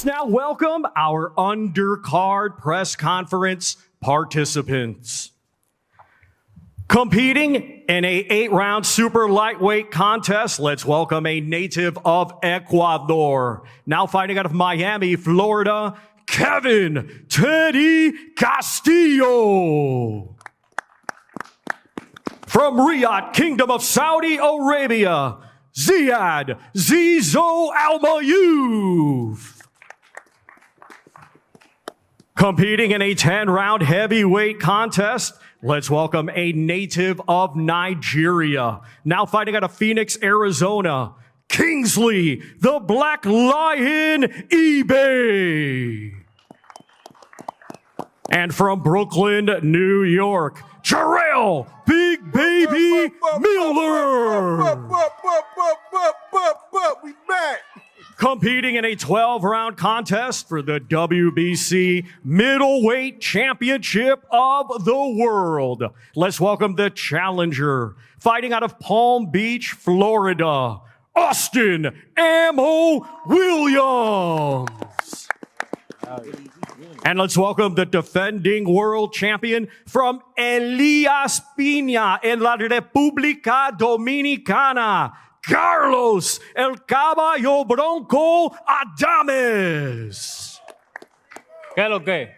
Let's now welcome our Undercard press conference participants. Competing in a 8-round super lightweight contest, let's welcome a native of Ecuador. Now fighting out of Miami, Florida, Kevin Teddy Castillo. From Riyadh, Kingdom of Saudi Arabia, Ziad Zizo Al-Mayouf. Competing in a 10-round heavyweight contest, let's welcome a native of Nigeria. Now fighting out of Phoenix, Arizona, Kingsley, the Black Lion Ibeh. And from Brooklyn, New York, Jarrell Big Baby Miller. We back. Competing in a 12-round contest for the WBC Middleweight Championship of the World. Let's welcome the challenger, fighting out of Palm Beach, Florida, Austin Ammo Williams. And let's welcome the defending world champion from Elías Piña en la República Dominicana, Carlos El Caballo Bronco Adames. ¿Qué es lo que?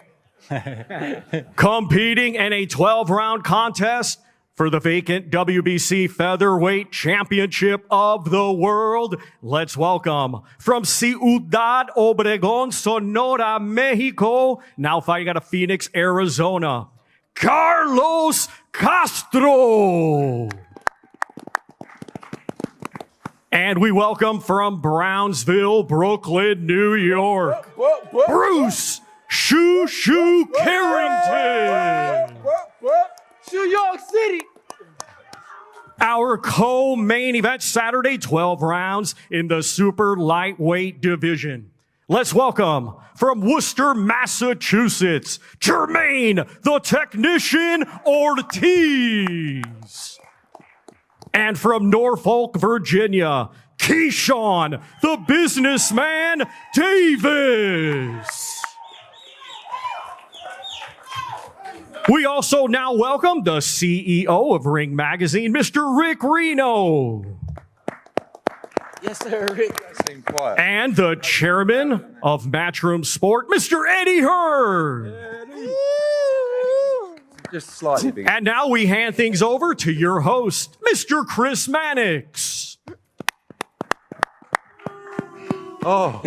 Competing in a 12-round contest for the vacant WBC Featherweight Championship of the World, let's welcome from Ciudad Obregón, Sonora, Mexico, now fighting out of Phoenix, Arizona, Carlos Castro. And we welcome from Brownsville, Brooklyn, New York, Bruce Shoo Shoo Carrington. New York City. Our co-main event Saturday, 12 rounds in the super lightweight division. Let's welcome from Worcester, Massachusetts, Jermaine the Technician Ortiz. And from Norfolk, Virginia, Keyshawn the Businessman Davis. We also now welcome the CEO of Ring Magazine, Mr. Rick Reno. Yes, sir, Rick. Seem quiet. And the chairman of Matchroom Sport, Mr. Eddie Hearn. Just slightly bigger. And now we hand things over to your host, Mr. Chris Mannix. Oh,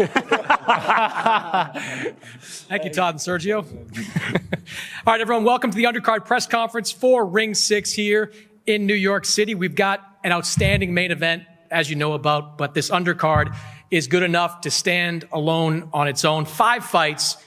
Thank you, Todd and Sergio. All right, everyone, welcome to the Undercard press conference for Ring 6 here in New York City. We've got an outstanding main event, as you know about, but this Undercard is good enough to stand alone on its own. 5 fights,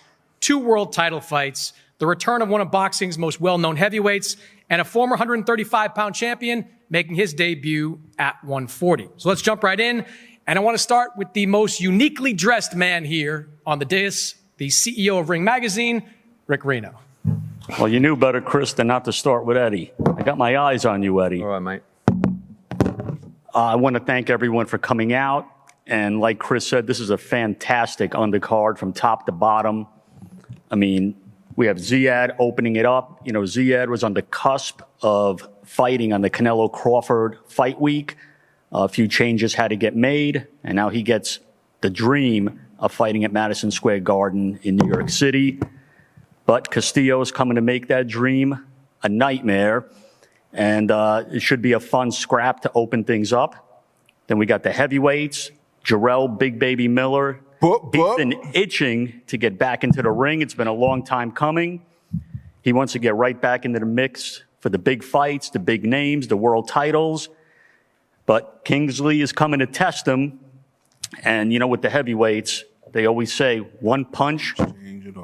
2 world title fights, the return of one of boxing's most well-known heavyweights, and a former 135-pound champion making his debut at 140. So let's jump right in. And I want to start with the most uniquely dressed man here on the dais, the CEO of Ring Magazine, Rick Reno. Well, you knew better, Chris, than not to start with Eddie. I got my eyes on you, Eddie. all right, mate. I want to thank everyone for coming out. And like Chris said, this is a fantastic undercard from top to bottom. I mean, we have Ziad opening it up. You know, Ziad was on the cusp of fighting on the Canelo Crawford fight week. A few changes had to get made, and now he gets the dream of fighting at Madison Square Garden in New York City. But Castillo is coming to make that dream a nightmare, and it should be a fun scrap to open things up. Then we got the heavyweights, Jarrell Big Baby Miller. He's been itching to get back into the ring. It's been a long time coming. He wants to get right back into the mix for the big fights, the big names, the world titles. But Kingsley is coming to test him. And, you know, with the heavyweights, they always say one punch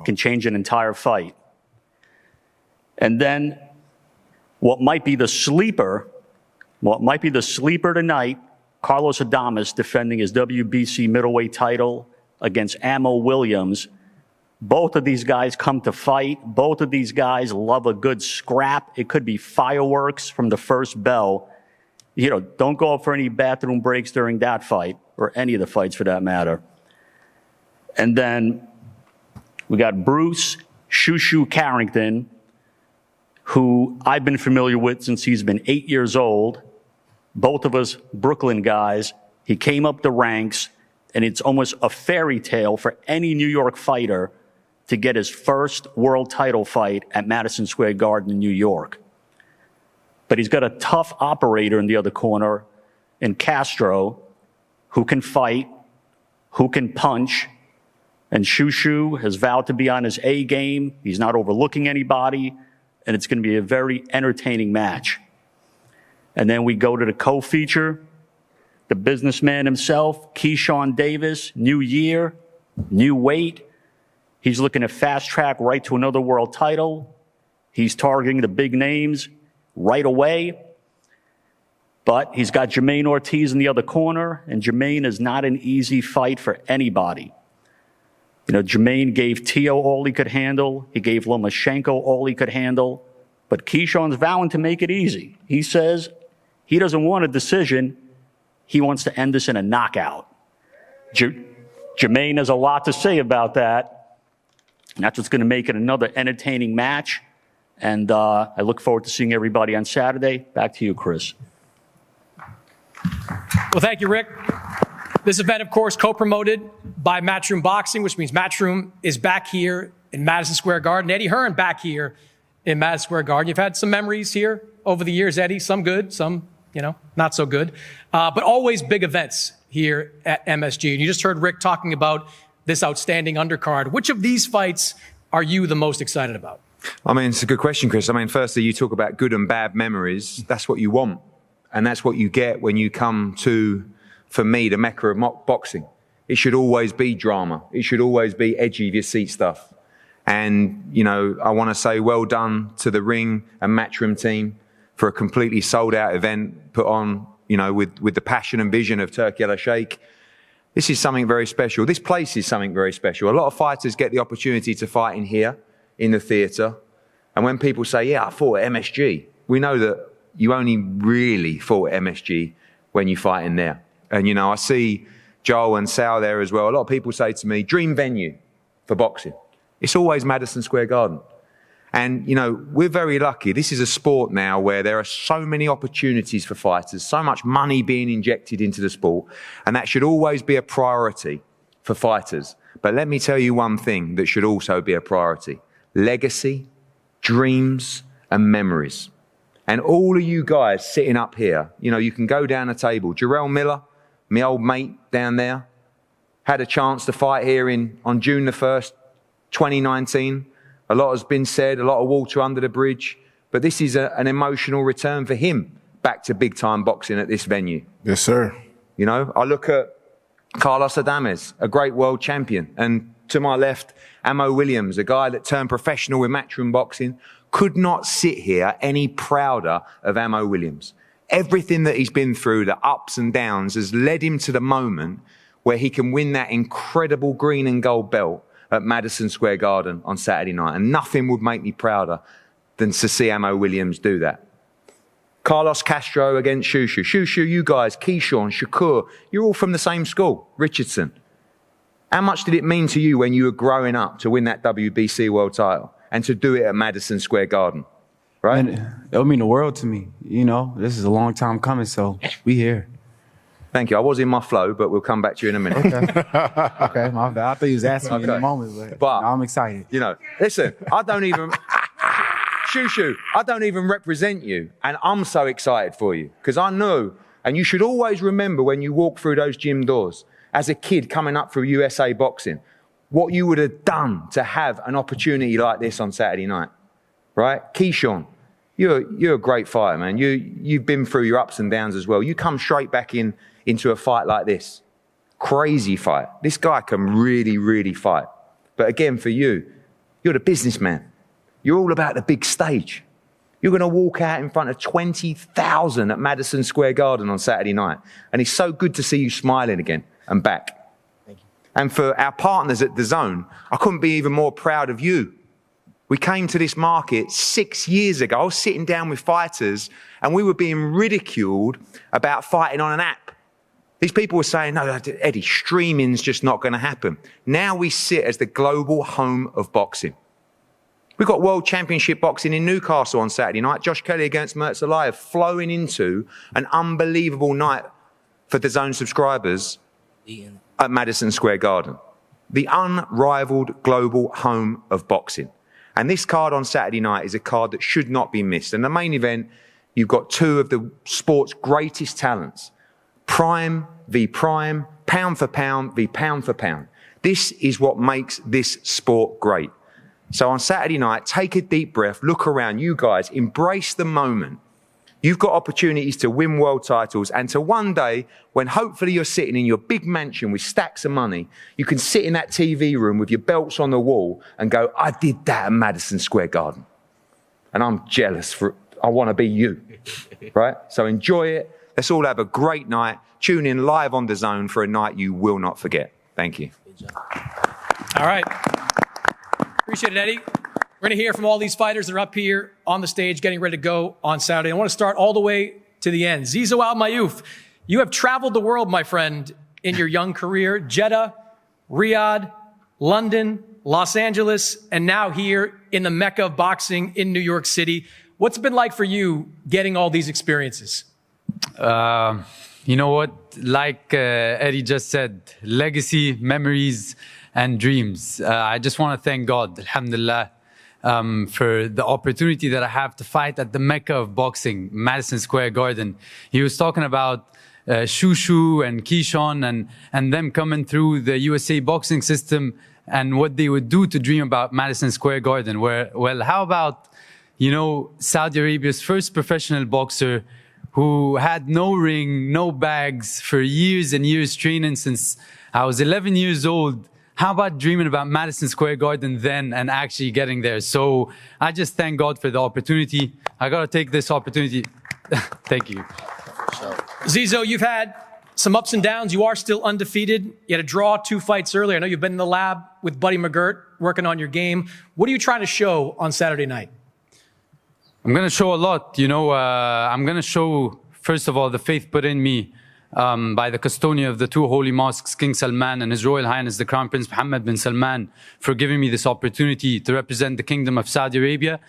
can change an entire fight. And then what might be the sleeper tonight, Carlos Adames defending his WBC middleweight title against Ammo Williams. Both of these guys come to fight. Both of these guys love a good scrap. It could be fireworks from the first bell. You know, don't go for any bathroom breaks during that fight, or any of the fights for that matter. And then we got Bruce Shushu Carrington, who I've been familiar with since he's been 8 years old. Both of us Brooklyn guys. He came up the ranks, and it's almost a fairy tale for any New York fighter to get his first world title fight at Madison Square Garden in New York. But he's got a tough operator in the other corner in Castro, who can fight, who can punch. And Shushu has vowed to be on his A game. He's not overlooking anybody, and it's going to be a very entertaining match. And then we go to the co-feature, the businessman himself, Keyshawn Davis, new year, new weight. He's looking to fast track right to another world title. He's targeting the big names right away. But he's got Jermaine Ortiz in the other corner, and Jermaine is not an easy fight for anybody. You know, Jermaine gave Teo all he could handle. He gave Lomachenko all he could handle. But Keyshawn's vowing to make it easy. He says he doesn't want a decision. He wants to end this in a knockout. Jermaine has a lot to say about that. And that's what's going to make it another entertaining match. And I look forward to seeing everybody on Saturday. Back to you, Chris. Well, thank you, Rick. This event, of course, co-promoted by Matchroom Boxing, which means Matchroom is back here in Madison Square Garden. Eddie Hearn back here in Madison Square Garden. You've had some memories here over the years, Eddie. Some good, some, not so good. But always big events here at MSG. And you just heard Rick talking about this outstanding undercard. Which of these fights are you the most excited about? I mean, it's a good question, Chris. I mean, firstly, you talk about good and bad memories. That's what you want. And that's what you get when you come to, for me, the mecca of boxing. It should always be drama. It should always be edgy of your seat stuff. And, I want to say well done to the Ring and Matchroom team for a completely sold out event put on, with the passion and vision of Turki Al-Sheikh. This is something very special. This place is something very special. A lot of fighters get the opportunity to fight in here, in the theatre. And when people say, yeah, I fought at MSG, we know that you only really fought at MSG when you fight in there. And, I see Joel and Sal there as well. A lot of people say to me, dream venue for boxing. It's always Madison Square Garden. And, we're very lucky. This is a sport now where there are so many opportunities for fighters, so much money being injected into the sport. And that should always be a priority for fighters. But let me tell you one thing that should also be a priority. Legacy, dreams, and memories. And all of you guys sitting up here, you can go down a table. Jarrell Miller, my old mate down there, had a chance to fight here on June the 1st, 2019. A lot has been said, a lot of water under the bridge. But this is an emotional return for him back to big-time boxing at this venue. Yes, sir. I look at Carlos Adames, a great world champion. And to my left, Amo Williams, a guy that turned professional with Matchroom Boxing. Could not sit here any prouder of Amo Williams. Everything that he's been through, the ups and downs, has led him to the moment where he can win that incredible green and gold belt at Madison Square Garden on Saturday night. And nothing would make me prouder than to see Amo Williams do that. Carlos Castro against Shushu. Shushu, you guys, Keyshawn, Shakur, you're all from the same school, Richardson. How much did it mean to you when you were growing up to win that WBC world title? And to do it at Madison Square Garden, right? And it would mean the world to me. This is a long time coming, so we here. Thank you. I was in my flow, but we'll come back to you in a minute. Okay, my bad. I thought you was asking me in a moment, but I'm excited. Listen, I don't even represent you, and I'm so excited for you because I know, and you should always remember when you walk through those gym doors as a kid coming up through USA Boxing, what you would have done to have an opportunity like this on Saturday night, right? Keyshawn, you're a great fighter, man. You've been through your ups and downs as well. You come straight back into a fight like this. Crazy fight. This guy can really, really fight. But again, for you, you're the businessman. You're all about the big stage. You're going to walk out in front of 20,000 at Madison Square Garden on Saturday night. And it's so good to see you smiling again and back. And for our partners at DAZN, I couldn't be even more proud of you. We came to this market 6 years ago. I was sitting down with fighters and we were being ridiculed about fighting on an app. These people were saying, no, Eddie, streaming's just not going to happen. Now we sit as the global home of boxing. We've got World Championship boxing in Newcastle on Saturday night. Josh Kelly against Mertzalayev, flowing into an unbelievable night for the DAZN subscribers at Madison Square Garden. The unrivaled global home of boxing. And this card on Saturday night is a card that should not be missed. And the main event, you've got two of the sport's greatest talents. Prime v prime, pound for pound v pound for pound. This is what makes this sport great. So on Saturday night, take a deep breath, look around, you guys, embrace the moment. You've got opportunities to win world titles and to one day, when hopefully you're sitting in your big mansion with stacks of money, you can sit in that TV room with your belts on the wall and go, I did that at Madison Square Garden. And I'm jealous I want to be you, right? So enjoy it. Let's all have a great night. Tune in live on DAZN for a night you will not forget. Thank you. All right. Appreciate it, Eddie. We're going to hear from all these fighters that are up here on the stage getting ready to go on Saturday. I want to start all the way to the end. Zizo Al Mayouf, you have traveled the world, my friend, in your young career. Jeddah, Riyadh, London, Los Angeles, and now here in the Mecca of boxing in New York City. What's it been like for you getting all these experiences? You know what? Like Eddie just said, legacy, memories, and dreams. I just want to thank God, alhamdulillah, for the opportunity that I have to fight at the Mecca of boxing, Madison Square Garden. He was talking about Shushu and Keyshawn and them coming through the USA boxing system and what they would do to dream about Madison Square Garden. Well, how about, Saudi Arabia's first professional boxer who had no ring, no bags for years and years training since I was 11 years old. How about dreaming about Madison Square Garden then and actually getting there? So I just thank God for the opportunity. I got to take this opportunity. Thank you. Zizo, you've had some ups and downs. You are still undefeated. You had a draw 2 fights earlier. I know you've been in the lab with Buddy McGirt working on your game. What are you trying to show on Saturday night? I'm going to show a lot. I'm going to show, first of all, the faith put in me by the custodian of the 2 holy mosques, King Salman and His Royal Highness the Crown Prince Mohammed bin Salman, for giving me this opportunity to represent the Kingdom of Saudi Arabia.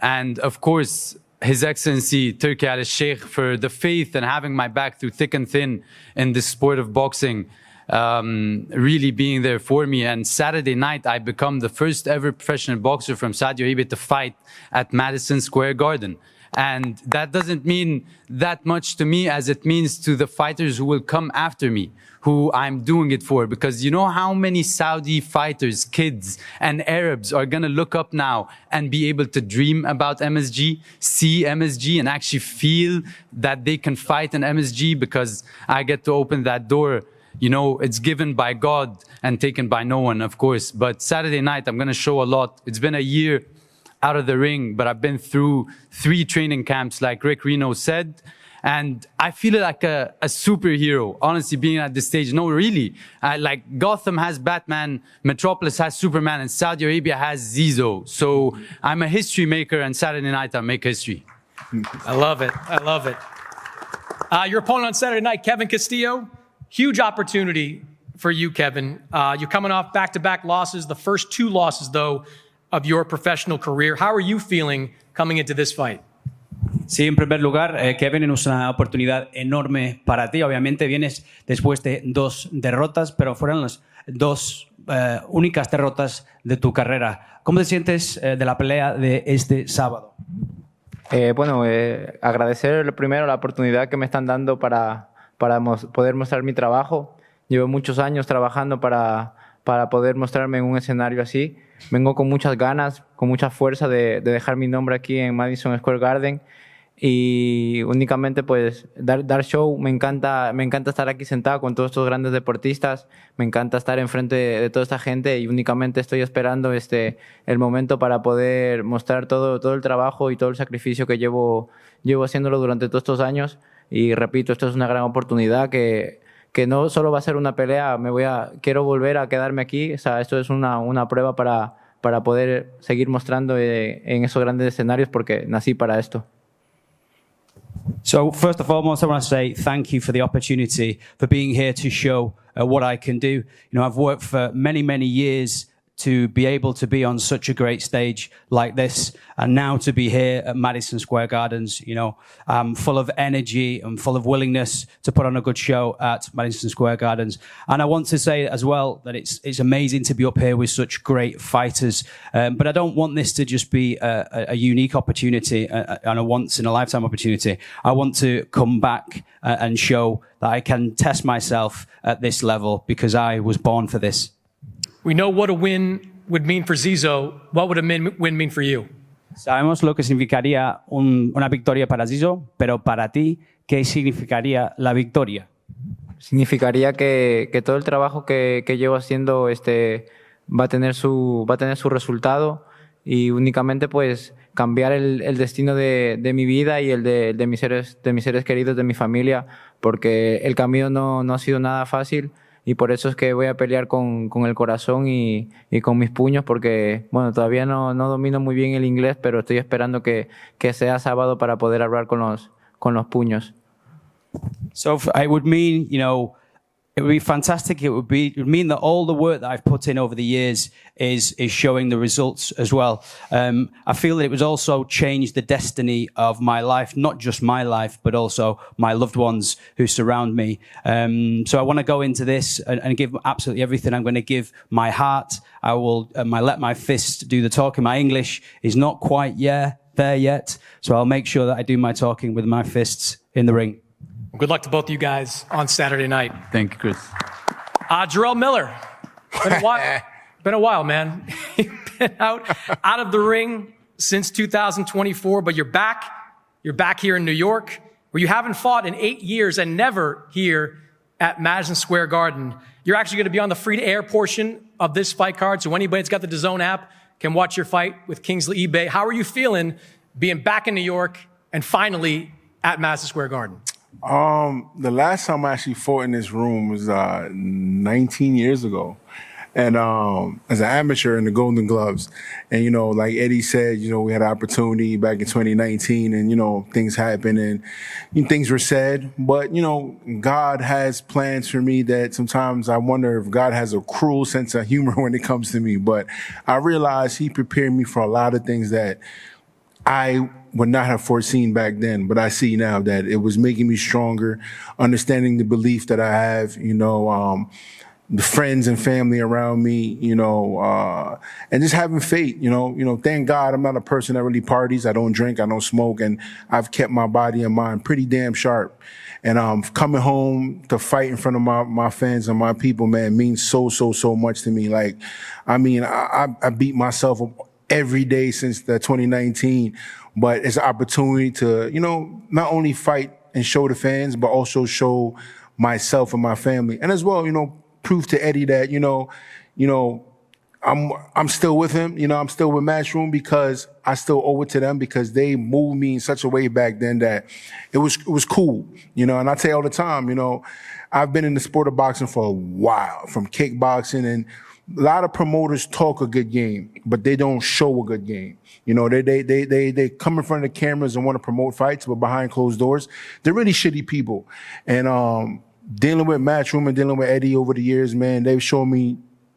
And of course, His Excellency Turki Al Sheikh for the faith and having my back through thick and thin in this sport of boxing, really being there for me. And Saturday night, I become the first ever professional boxer from Saudi Arabia to fight at Madison Square Garden. And that doesn't mean that much to me as it means to the fighters who will come after me, who I'm doing it for. Because you know how many Saudi fighters, kids and Arabs are going to look up now and be able to dream about MSG, see MSG and actually feel that they can fight in MSG because I get to open that door. It's given by God and taken by no one, of course. But Saturday night, I'm going to show a lot. It's been a year out of the ring, but I've been through 3 training camps, like Rick Reno said. And I feel like a superhero, honestly, being at this stage. No, really. Like Gotham has Batman, Metropolis has Superman, and Saudi Arabia has Zizo. So I'm a history maker, and Saturday night I make history. I love it. I love it. Your opponent on Saturday night, Kevin Castillo. Huge opportunity for you, Kevin. You're coming off back-to-back losses, the first 2 losses, though, of your professional career. How are you feeling coming into this fight? Sí, en primer lugar, Kevin, es una oportunidad enorme para ti. Obviamente vienes después de 2 derrotas, pero fueron las 2 únicas derrotas de tu carrera. ¿Cómo te sientes de la pelea de este sábado? Agradecer primero la oportunidad que me están dando para poder mostrar mi trabajo. Llevo muchos años trabajando para poder mostrarme en un escenario así. Vengo con muchas ganas, con mucha fuerza de dejar mi nombre aquí en Madison Square Garden y únicamente pues dar show. Me encanta estar aquí sentado con todos estos grandes deportistas, me encanta estar enfrente de toda esta gente y únicamente estoy esperando el momento para poder mostrar todo el trabajo y todo el sacrificio que llevo haciéndolo durante todos estos años. Y repito, esto es una gran oportunidad que no solo va a ser una pelea, quiero volver a quedarme aquí. O sea, esto es una prueba para poder seguir mostrando en esos grandes escenarios porque nací para esto. So first and foremost, I want to say thank you for the opportunity for being here to show what I can do. I've worked for many, many years to be able to be on such a great stage like this, and now to be here at Madison Square Gardens, I'm full of energy and full of willingness to put on a good show at Madison Square Gardens. And I want to say as well that it's amazing to be up here with such great fighters. But I don't want this to just be a unique opportunity and a once in a lifetime opportunity. I want to come back and show that I can test myself at this level because I was born for this. We know what a win would mean for Zizo. What would a win mean for you? Sabemos lo que significaría una victoria para Zizo, pero para ti, ¿qué significaría la victoria? Significaría que todo el trabajo que llevo haciendo va a tener su resultado y únicamente pues cambiar el destino de mi vida y el de mis seres queridos, de mi familia, porque el camino no ha sido nada fácil. Y por eso es que voy a pelear con el corazón y con mis puños, porque, bueno, todavía no domino muy bien el inglés, pero estoy esperando que sea sábado para poder hablar con los puños. So it would mean, it would be fantastic. It would mean that all the work that I've put in over the years is showing the results as well. I feel that it would also change the destiny of my life, not just my life, but also my loved ones who surround me. So I want to go into this and give absolutely everything. I'm going to give my heart. I will let my fists do the talking. My English is not quite there yet. So I'll make sure that I do my talking with my fists in the ring. Good luck to both of you guys on Saturday night. Thank you, Chris. Jarrell Miller. Been a while, man. You've been out of the ring since 2024, but you're back. You're back here in New York, where you haven't fought in 8 years and never here at Madison Square Garden. You're actually going to be on the free-to-air portion of this fight card, so anybody that's got the DAZN app can watch your fight with Kingsley Ibeh. How are you feeling being back in New York and finally at Madison Square Garden? The last time I actually fought in this room was 19 years ago. And as an amateur in the Golden Gloves. And, like Eddie said, we had an opportunity back in 2019 and, things happened and things were said. But, God has plans for me that sometimes I wonder if God has a cruel sense of humor when it comes to me. But I realize he prepared me for a lot of things that I would not have foreseen back then, but I see now that it was making me stronger, understanding the belief that I have, the friends and family around me, and just having faith, thank God I'm not a person that really parties. I don't drink, I don't smoke, and I've kept my body and mind pretty damn sharp. And coming home to fight in front of my fans and my people, man, means so much to me. Like, I beat myself up every day since the 2019, but it's an opportunity to, not only fight and show the fans, but also show myself and my family. And as well, prove to Eddie that, I'm still with him, I'm still with Matchroom because I still owe it to them because they moved me in such a way back then that it was cool, and I tell you all the time, I've been in the sport of boxing for a while, from kickboxing, and a lot of promoters talk a good game, but they don't show a good game. They come in front of the cameras and want to promote fights, but behind closed doors, they're really shitty people. And dealing with Matchroom and dealing with Eddie over the years, man, they've shown me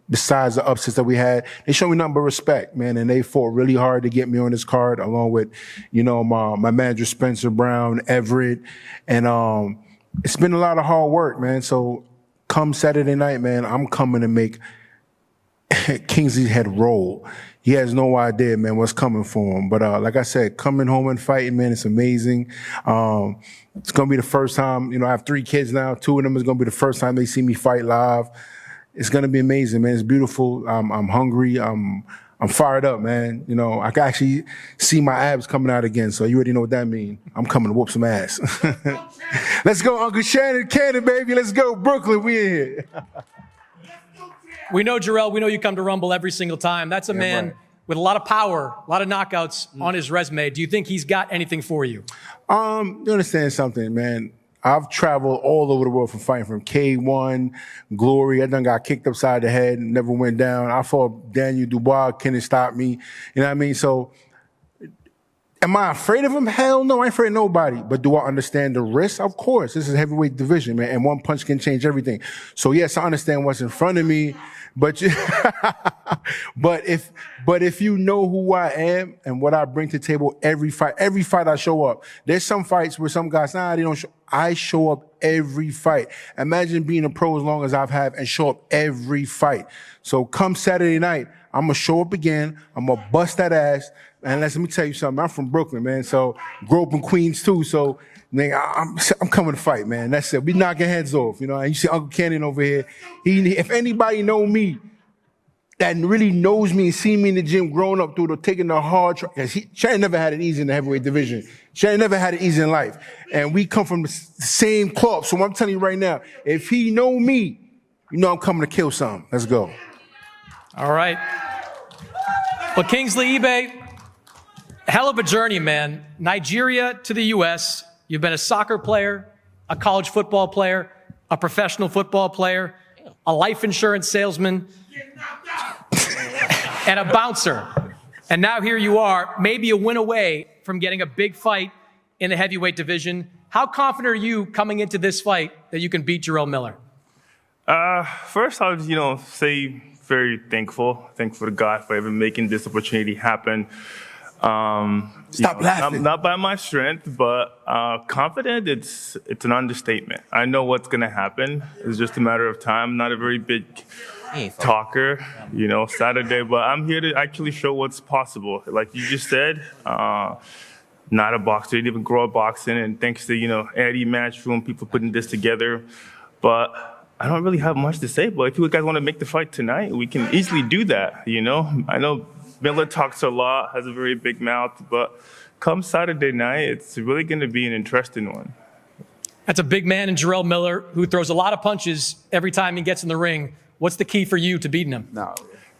besides the upsets that we had, they showed me nothing but respect, man. And they fought really hard to get me on this card, along with, my manager, Spencer Brown, Everett. And it's been a lot of hard work, man. So come Saturday night, man, I'm coming to make Kingsley's head roll. He has no idea, man, what's coming for him. But like I said, coming home and fighting, man, it's amazing. It's going to be the first time, I have 3 kids now. 2 of them is going to be the first time they see me fight live. It's going to be amazing, man. It's beautiful. I'm hungry. I'm fired up, man. I can actually see my abs coming out again. So you already know what that means. I'm coming to whoop some ass. Let's go, Uncle Shannon Cannon, baby. Let's go, Brooklyn. We in here. We know, Jarrell, we know you come to Rumble every single time. That's a man right. with a lot of power, a lot of knockouts on his resume. Do you think he's got anything for you? You understand something, man. I've traveled all over the world from fighting from K1, Glory. I done got kicked upside the head and never went down. I fought Daniel Dubois, couldn't stop me. You know what I mean? So Am I afraid of him? Hell no, I ain't afraid of nobody. But do I understand the risk? Of course. This is a heavyweight division, man, and one punch can change everything. So yes, I understand what's in front of me, but but if you know who I am and what I bring to the table every fight I show up. There's some fights where some guys, they don't show. I show up every fight. Imagine being a pro as long as I've had and show up every fight. So come Saturday night, I'm gonna show up again. I'm gonna bust that ass. And let me tell you something. I'm from Brooklyn, man. So grew up in Queens too. So nigga, I'm coming to fight, man. That's it. We knocking heads off, you know. And you see Uncle Cannon over here. If anybody know me, that really knows me and seen me in the gym growing up through taking the hard track, because Shannon never had it easy in the heavyweight division. Shannon never had it easy in life. And we come from the same cloth. So I'm telling you right now, if he know me, you know I'm coming to kill something. Let's go. All right. Well, Kingsley, Ibeh, hell of a journey, man. Nigeria to the U.S. You've been a soccer player, a college football player, a professional football player, a life insurance salesman, and a bouncer. And now here you are, maybe a win away from getting a big fight in the heavyweight division. How confident are you coming into this fight that you can beat Jarrell Miller? First, I would, say very thankful to God for even making this opportunity happen. Stop laughing. Not by my strength, but confident, it's an understatement. I know what's going to happen. It's just a matter of time. Not a very big talker, Saturday, but I'm here to actually show what's possible. Like you just said, not a boxer, didn't even grow up boxing, and thanks to, Eddie, Matchroom, people putting this together. But I don't really have much to say, but if you guys want to make the fight tonight, we can easily do that, I know Miller talks a lot, has a very big mouth, but come Saturday night, it's really going to be an interesting one. That's a big man in Jarrell Miller who throws a lot of punches every time he gets in the ring. What's the key for you to beating him? No.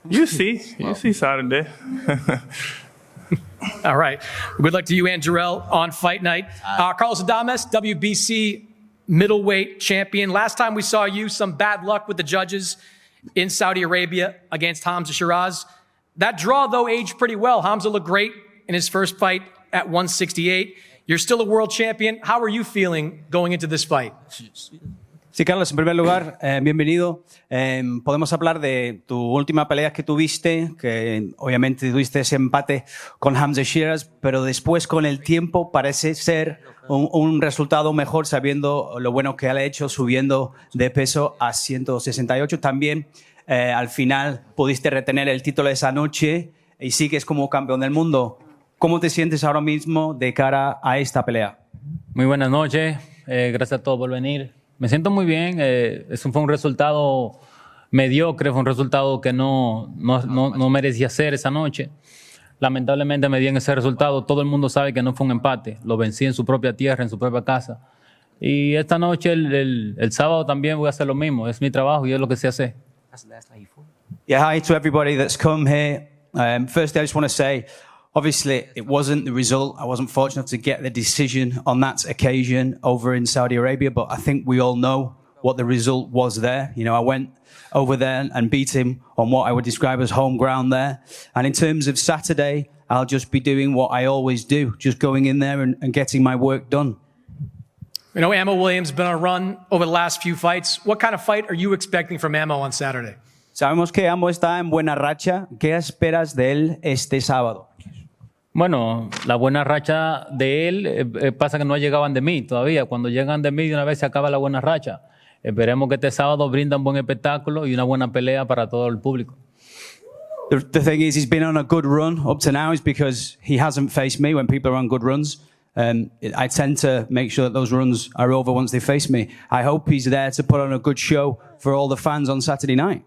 You see Saturday. All right. Good luck to you and Jarrell on fight night. Carlos Adames, WBC middleweight champion. Last time we saw you, some bad luck with the judges in Saudi Arabia against Hamza Shiraz. That draw, though, aged pretty well. Hamza looked great in his first fight at 168. You're still a world champion. How are you feeling going into this fight? Sí, Carlos, en primer lugar, bienvenido. Podemos hablar de tu última pelea que tuviste, que obviamente tuviste ese empate con Hamza Shiraz, pero después con el tiempo parece ser un resultado mejor sabiendo lo bueno que ha hecho subiendo de peso a 168. También al final pudiste retener el título esa noche y sigues como campeón del mundo. ¿Cómo te sientes ahora mismo de cara a esta pelea? Muy buenas noches, gracias a todos por venir. Me siento muy bien, fue un resultado mediocre, fue un resultado que no merecía ser esa noche. Lamentablemente me di en ese resultado, todo el mundo sabe que no fue un empate, lo vencí en su propia tierra, en su propia casa. Y esta noche, el sábado también voy a hacer lo mismo, es mi trabajo y es lo que sé hacer. Yeah, hi to everybody that's come here. Firstly, I just want to say, obviously, it wasn't the result. I wasn't fortunate to get the decision on that occasion over in Saudi Arabia, but I think we all know what the result was there. I went over there and beat him on what I would describe as home ground there. And in terms of Saturday, I'll just be doing what I always do, just going in there and getting my work done. Ammo Williams has been on a run over the last few fights. What kind of fight are you expecting from Ammo on Saturday? Sabemos que Ammo está en buena racha. ¿Qué esperas de él este sábado? Bueno, la buena racha de él pasa que no llegaban de mí todavía. Cuando llegan de mí, de una vez se acaba la buena racha. Esperemos que este sábado brinda un buen espectáculo y una buena pelea para todo el público. The thing is, he's been on a good run up to now is because he hasn't faced me when people are on good runs. I tend to make sure that those runs are over once they face me. I hope he's there to put on a good show for all the fans on Saturday night.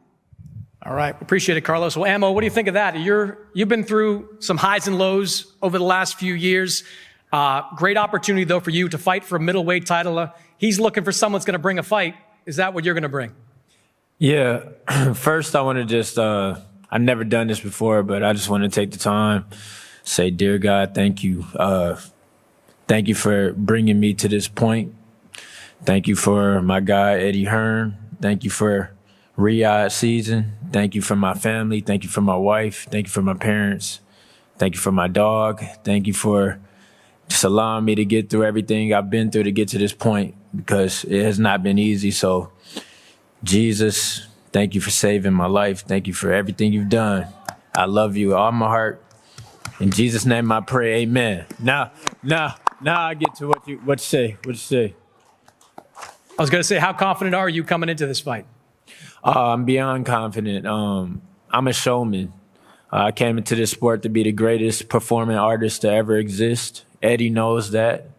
All right. Appreciate it, Carlos. Well, Ammo, what do you think of that? You've been through some highs and lows over the last few years. Great opportunity, though, for you to fight for a middleweight title. He's looking for someone that's going to bring a fight. Is that what you're going to bring? Yeah. First, I want to just, I've never done this before, but I just want to take the time, say, dear God, thank you. Thank you for bringing me to this point. Thank you for my guy, Eddie Hearn. Thank you for Riyadh season. Thank you for my family. Thank you for my wife. Thank you for my parents. Thank you for my dog. Thank you for just allowing me to get through everything I've been through to get to this point, because it has not been easy. So, Jesus, thank you for saving my life. Thank you for everything you've done. I love you with all my heart. In Jesus' name I pray, amen. Now I get to what you say. What you say? I was going to say, how confident are you coming into this fight? I'm beyond confident. I'm a showman. I came into this sport to be the greatest performing artist to ever exist. Eddie knows that.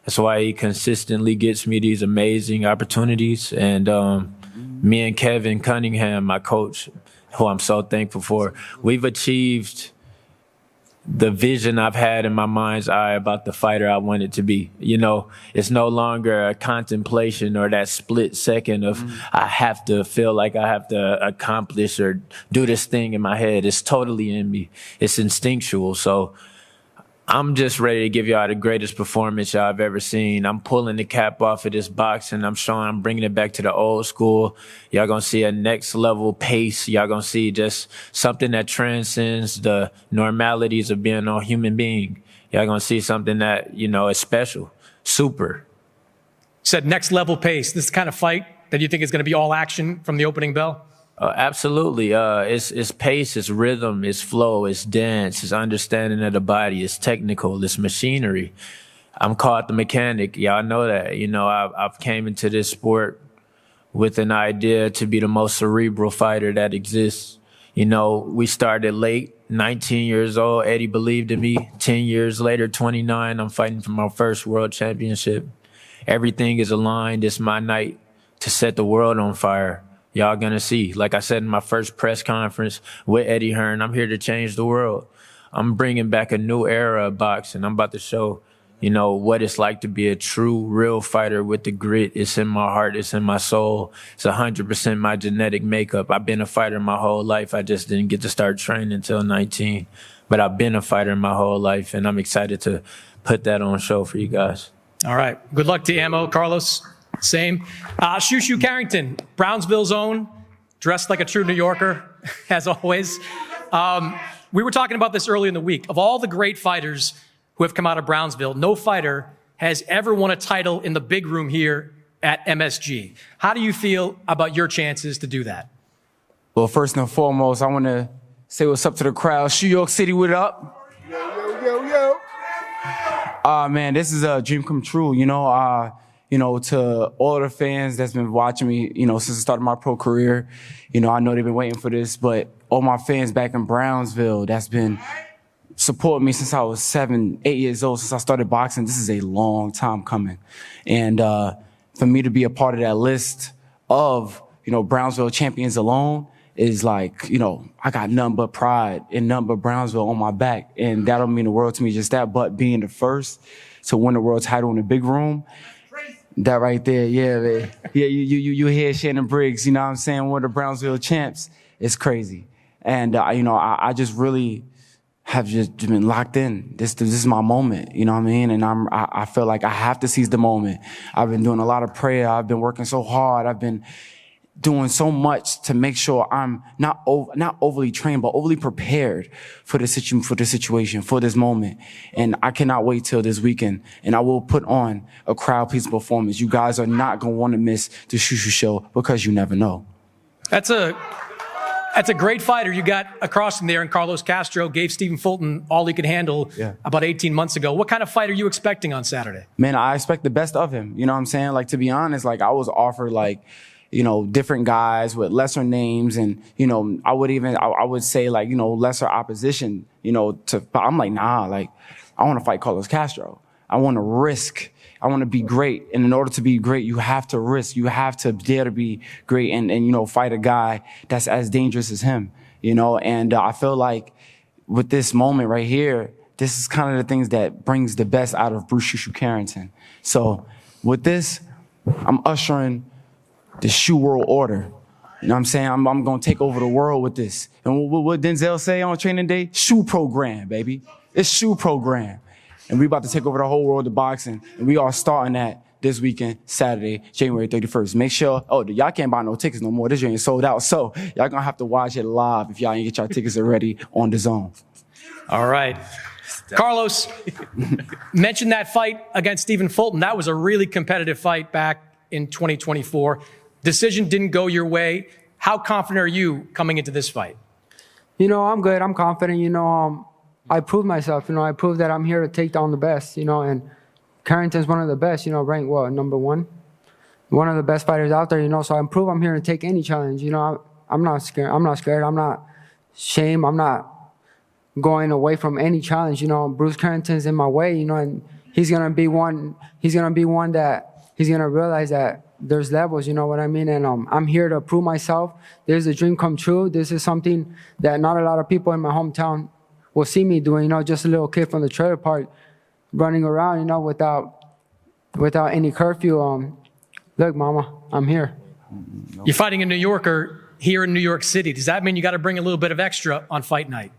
That's why he consistently gets me these amazing opportunities. And me and Kevin Cunningham, my coach, who I'm so thankful for, we've achieved the vision I've had in my mind's eye about the fighter I wanted to be. You know, it's no longer a contemplation or that split second of I have to feel like I have to accomplish or do this thing in my head. It's totally in me. It's instinctual. So I'm just ready to give y'all the greatest performance y'all have ever seen. I'm pulling the cap off of this boxing. I'm bringing it back to the old school. Y'all gonna see a next level pace. Y'all gonna see just something that transcends the normalities of being a human being. Y'all gonna see something that, you know, is special, super. You said next level pace. This is the kind of fight that you think is going to be all action from the opening bell? Absolutely. It's pace, it's rhythm, it's flow, it's dance, it's understanding of the body, it's technical, it's machinery. I'm called the mechanic. Y'all know that. You know, I've came into this sport with an idea to be the most cerebral fighter that exists. You know, we started late, 19 years old. Eddie believed in me. 10 years later, 29, I'm fighting for my first world championship. Everything is aligned. It's my night to set the world on fire. Y'all gonna see. Like I said in my first press conference with Eddie Hearn, I'm here to change the world. I'm bringing back a new era of boxing. I'm about to show, you know, what it's like to be a true, real fighter with the grit. It's in my heart. It's in my soul. It's 100% my genetic makeup. I've been a fighter my whole life. I just didn't get to start training until 19. But I've been a fighter my whole life, and I'm excited to put that on show for you guys. All right. Good luck to Ammo. Carlos, same. Shushu Carrington, Brownsville's own, dressed like a true New Yorker, as always. We were talking about this earlier in the week. Of all the great fighters who have come out of Brownsville, no fighter has ever won a title in the big room here at MSG. How do you feel about your chances to do that? Well, first and foremost, I want to say what's up to the crowd. New York City, what up? Yo. Man, this is a dream come true, you know. To all the fans that's been watching me, you know, since I started my pro career, you know, I know they've been waiting for this, but all my fans back in Brownsville that's been supporting me since I was 7, 8 years old, since I started boxing, this is a long time coming. And for me to be a part of that list of, you know, Brownsville champions alone is like, you know, I got nothing but pride and nothing but Brownsville on my back. And that'll mean the world to me, just that. But being the first to win the world title in the big room, that right there, yeah, man. Yeah, you hear Shannon Briggs, you know what I'm saying, one of the Brownsville champs. It's crazy. And, you know, I just really have just been locked in. This is my moment, you know what I mean? And I feel like I have to seize the moment. I've been doing a lot of prayer. I've been working so hard. I've been doing so much to make sure I'm not overly trained, but overly prepared for the situation, for this moment. And I cannot wait till this weekend. And I will put on a crowd-pleasing performance. You guys are not going to want to miss the Shushu show because you never know. That's a great fighter you got across from there, and Carlos Castro gave Stephen Fulton all he could handle about 18 months ago. What kind of fight are you expecting on Saturday? Man, I expect the best of him. You know what I'm saying? Like, to be honest, like, I was offered, like, you know, different guys with lesser names, and, you know, I would say, like, you know, lesser opposition, you know, I'm like, nah, like, I want to fight Carlos Castro. I want to risk. I want to be great. And in order to be great, you have to risk. You have to dare to be great and you know, fight a guy that's as dangerous as him, you know? And I feel like with this moment right here, this is kind of the things that brings the best out of Bruce Shushu Carrington. So with this, I'm ushering the shoe world order. You know what I'm saying? I'm going to take over the world with this. And what Denzel say on training day? Shoe program, baby. It's shoe program. And we about to take over the whole world of boxing. And we are starting that this weekend, Saturday, January 31st. Make sure, y'all can't buy no tickets no more. This ain't sold out. So y'all going to have to watch it live if y'all ain't get your tickets already on DAZN. All right. Carlos, mentioned that fight against Stephen Fulton. That was a really competitive fight back in 2024. Decision didn't go your way. How confident are you coming into this fight? I'm good. I'm confident. I proved myself. I proved that I'm here to take down the best, and Carrington's one of the best, ranked, number one? One of the best fighters out there, so I prove I'm here to take any challenge. I'm not scared. I'm not ashamed. I'm not going away from any challenge. Bruce Carrington's in my way, and he's going to be one that he's going to realize that there's levels, you know what I mean? And I'm here to prove myself. This is a dream come true. This is something that not a lot of people in my hometown will see me doing, just a little kid from the trailer park running around, without any curfew. Look, mama, I'm here. You're fighting a New Yorker here in New York City. Does that mean you got to bring a little bit of extra on fight night?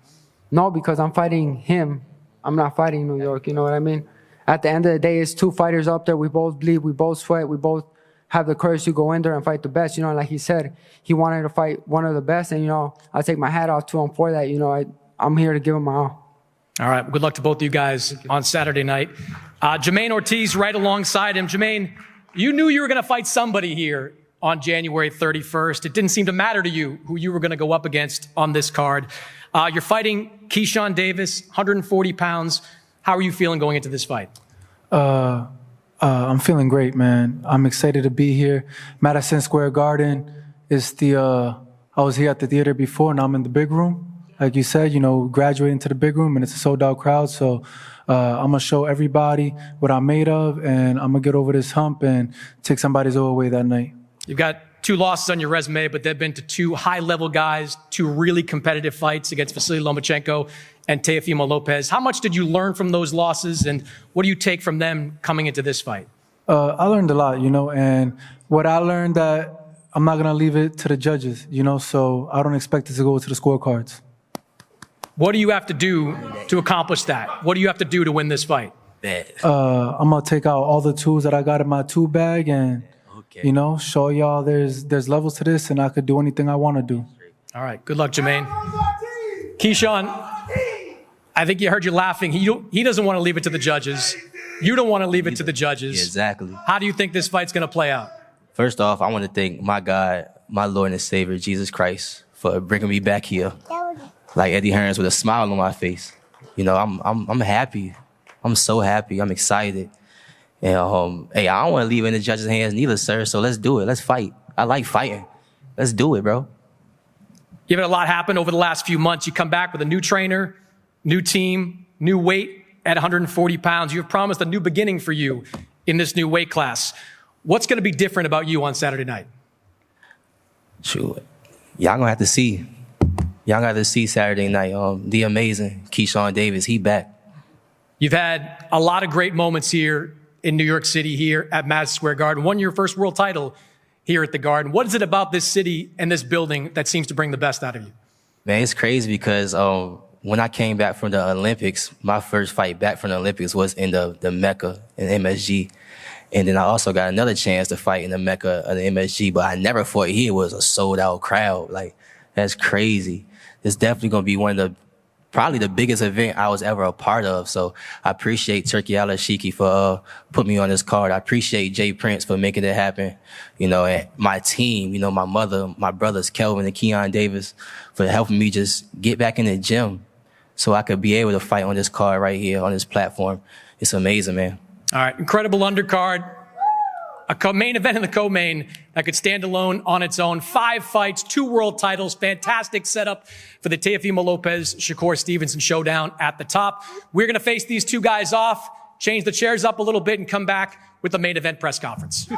No, because I'm fighting him. I'm not fighting New York, you know what I mean? At the end of the day, it's two fighters up there. We both bleed, we both sweat, we both have the courage to go in there and fight the best. Like he said, he wanted to fight one of the best, and, I take my hat off to him for that. I'm here to give him my all. All right, good luck to both of you guys on Saturday night. Jermaine Ortiz right alongside him. Jermaine, you knew you were going to fight somebody here on January 31st. It didn't seem to matter to you who you were going to go up against on this card. You're fighting Keyshawn Davis, 140 pounds. How are you feeling going into this fight? I'm feeling great, man. I'm excited to be here. Madison Square Garden is I was here at the theater before, now I'm in the big room. Like you said, graduating to the big room, and it's a sold-out crowd. So I'm going to show everybody what I'm made of, and I'm going to get over this hump and take somebody's all away that night. You've got 2 losses on your resume, but they've been to 2 high-level guys, 2 really competitive fights against Vasily Lomachenko and Teofimo Lopez. How much did you learn from those losses, and what do you take from them coming into this fight? I learned a lot, and what I learned that I'm not going to leave it to the judges, so I don't expect it to go to the scorecards. What do you have to do to accomplish that? What do you have to do to win this fight? I'm going to take out all the tools that I got in my tool bag and, show y'all there's levels to this, and I could do anything I want to do. All right. Good luck, Jermaine. Keyshawn, I think you heard you laughing. He doesn't want to leave it to the judges. You don't want to leave it to the judges. Yeah, exactly. How do you think this fight's going to play out? First off, I want to thank my God, my Lord and Savior, Jesus Christ, for bringing me back here. Like Eddie Hearns with a smile on my face. I'm happy. I'm so happy. I'm excited. And hey, I don't want to leave it in the judges' hands neither, sir. So let's do it. Let's fight. I like fighting. Let's do it, bro. You've had a lot happen over the last few months. You come back with a new trainer, new team, new weight at 140 pounds. You've promised a new beginning for you in this new weight class. What's going to be different about you on Saturday night? Shoot, y'all gonna have to see. Y'all got to see Saturday night. The amazing Keyshawn Davis, he back. You've had a lot of great moments here in New York City, here at Madison Square Garden. Won your first world title here at the Garden. What is it about this city and this building that seems to bring the best out of you? Man, it's crazy because when I came back from the Olympics, my first fight back from the Olympics was in the Mecca in MSG. And then I also got another chance to fight in the Mecca of the MSG, but I never thought here was a sold-out crowd. Like, that's crazy. It's definitely going to be probably the biggest event I was ever a part of. So I appreciate Turkey Al-Ashiki for putting me on this card. I appreciate Jay Prince for making it happen. And my team, my mother, my brothers, Kelvin and Keon Davis, for helping me just get back in the gym so I could be able to fight on this card right here on this platform. It's amazing, man. All right, incredible undercard. A main event in the co-main that could stand alone on its own. 5 fights, 2 world titles. Fantastic setup for the Teofimo Lopez, Shakur Stevenson showdown at the top. We're going to face these 2 guys off, change the chairs up a little bit, and come back with the main event press conference.